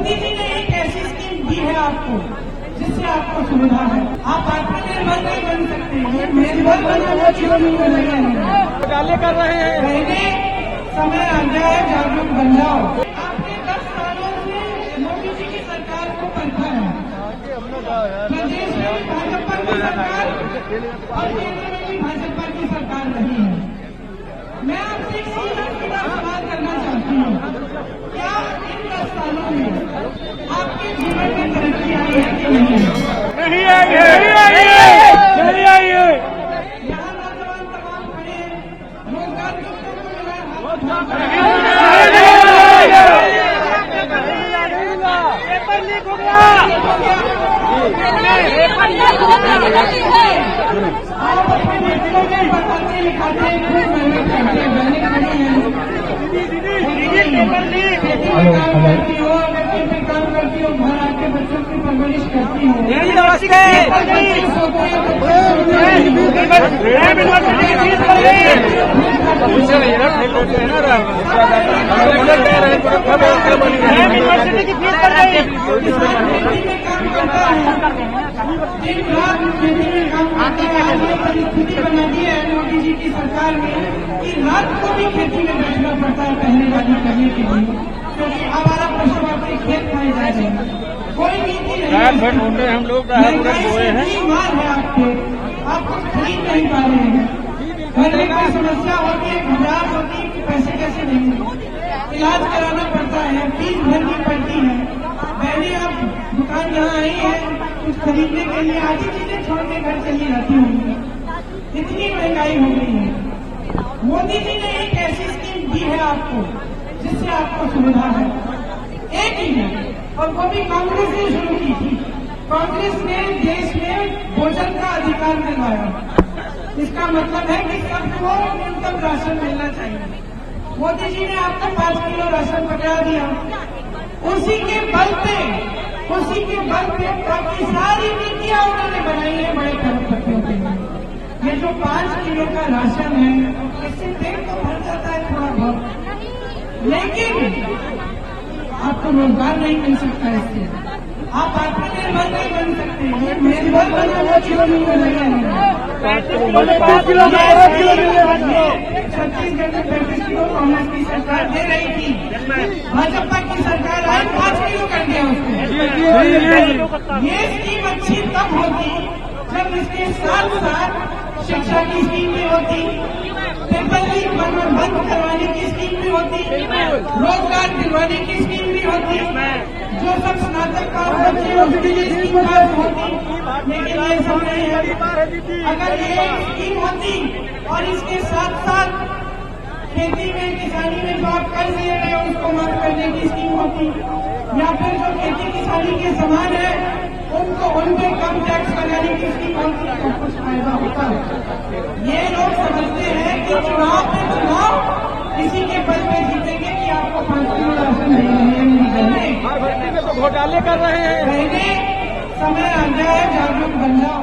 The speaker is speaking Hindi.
मोदी जी ने एक ऐसी स्कीम दी है आपको जिससे आपको सुविधा है। आप आत्मनिर्भर नहीं बन सकते, निर्भर बनाना घोटाले कर रहे हैं। पहले समय आ गया है, जागरूक बन जाओ। आपने 10 सालों से मोदी जी की सरकार को परखा है। प्रदेश में भाजपा की सरकार और केंद्र में भी भाजपा की सरकार नहीं है। मैं आपसे एक सीधा सवाल करना चाहती हूँ, क्या इन 10 सालों में आपके जीवन में तरक्की आई है कि नहीं? नहीं आई है, नहीं आई है। यहाँ नौजवान तमाम खड़े हैं, रोजगार किसको मिला है? पेपर लीक हो गया। आप अपने बच्चों को बताते लिखाते खूब मेहनत करते हैं, बहनें खड़ी हैं। काम करती हो, इलेक्ट्रिक में काम करती हो, घर आके बच्चों की परवरिश करती हो। यूनिवर्सिटी की फीस बढ़ गई। दिन रात खेती में काम करता है। ऐसी परिस्थिति बना दी है मोदी जी की सरकार में कि रात को भी खेती में बैठना पड़ता है पहले वाली करने के लिए, क्योंकि आवारा पशु आपके खेत खाए जा रहे हैं। कोई नीति नहीं, हम लोग मार है आपके, आप कुछ खरीद नहीं पा रहे हैं। घर में कोई समस्या होती है, घबराहट होती है कि पैसे कैसे देंगे, इलाज कराना पड़ता है, फीस भरनी पड़ती है। पहले आप दुकान यहाँ आई है कुछ खरीदने के लिए, आधी चीजें छोड़ के घर चली जाती होंगी। इतनी महंगाई हो गई है। मोदी जी ने एक ऐसी स्कीम दी है आपको जिससे आपको सुविधा है, एक ही है, और वो भी कांग्रेस ने शुरू की थी। कांग्रेस ने देश में भोजन का अधिकार दिलवाया। इसका मतलब है कि सबको न्यूनतम राशन मिलना चाहिए। मोदी जी ने आपको 5 किलो राशन पकड़ा दिया, उसी के बल पे बाकी सारी नीतियां उन्होंने बनाई है बड़े करोड़पतियों के लिए। ये जो 5 किलो का राशन है, इससे पेट तो भर जाता है थोड़ा बहुत, लेकिन आपको रोजगार नहीं मिल सकता इससे। आप आत्मनिर्भर नहीं बन सकते, निर्भर बनाना छत्तीसगढ़ में 35 किलो कांग्रेस की सरकार दे रही थी, भाजपा की सरकार आज 5 किलो कर दिया उसको। ये स्कीम अच्छी तब होती जब इसके साथ साथ शिक्षा की स्कीम भी होती, पेपर लीक बंद करवाने की स्कीम भी होती, रोजगार दिलवाने की स्कीम भी होती, जो सब स्नातक पास बच्चे स्कीम पास होती। लेकिन ये सब नहीं है। अगर ये स्कीम होती और इसके साथ साथ खेती में किसानी में जो आप कर्ज ले रहे हो उसको माफ करने की स्कीम होती, या फिर जो खेती किसानी के सामान है उनको उनपे कम टैक्स लगाने की स्कीम होती, तो कुछ फायदा होता है। ये लोग समझते हैं कि चुनाव पे चुनाव किसी के बल पे जीतेंगे कि आपको 5 किलो राशन देंगे। घोटाले कर रहे हैं। पहले समय आ गया है, जागरूक बन जाओ।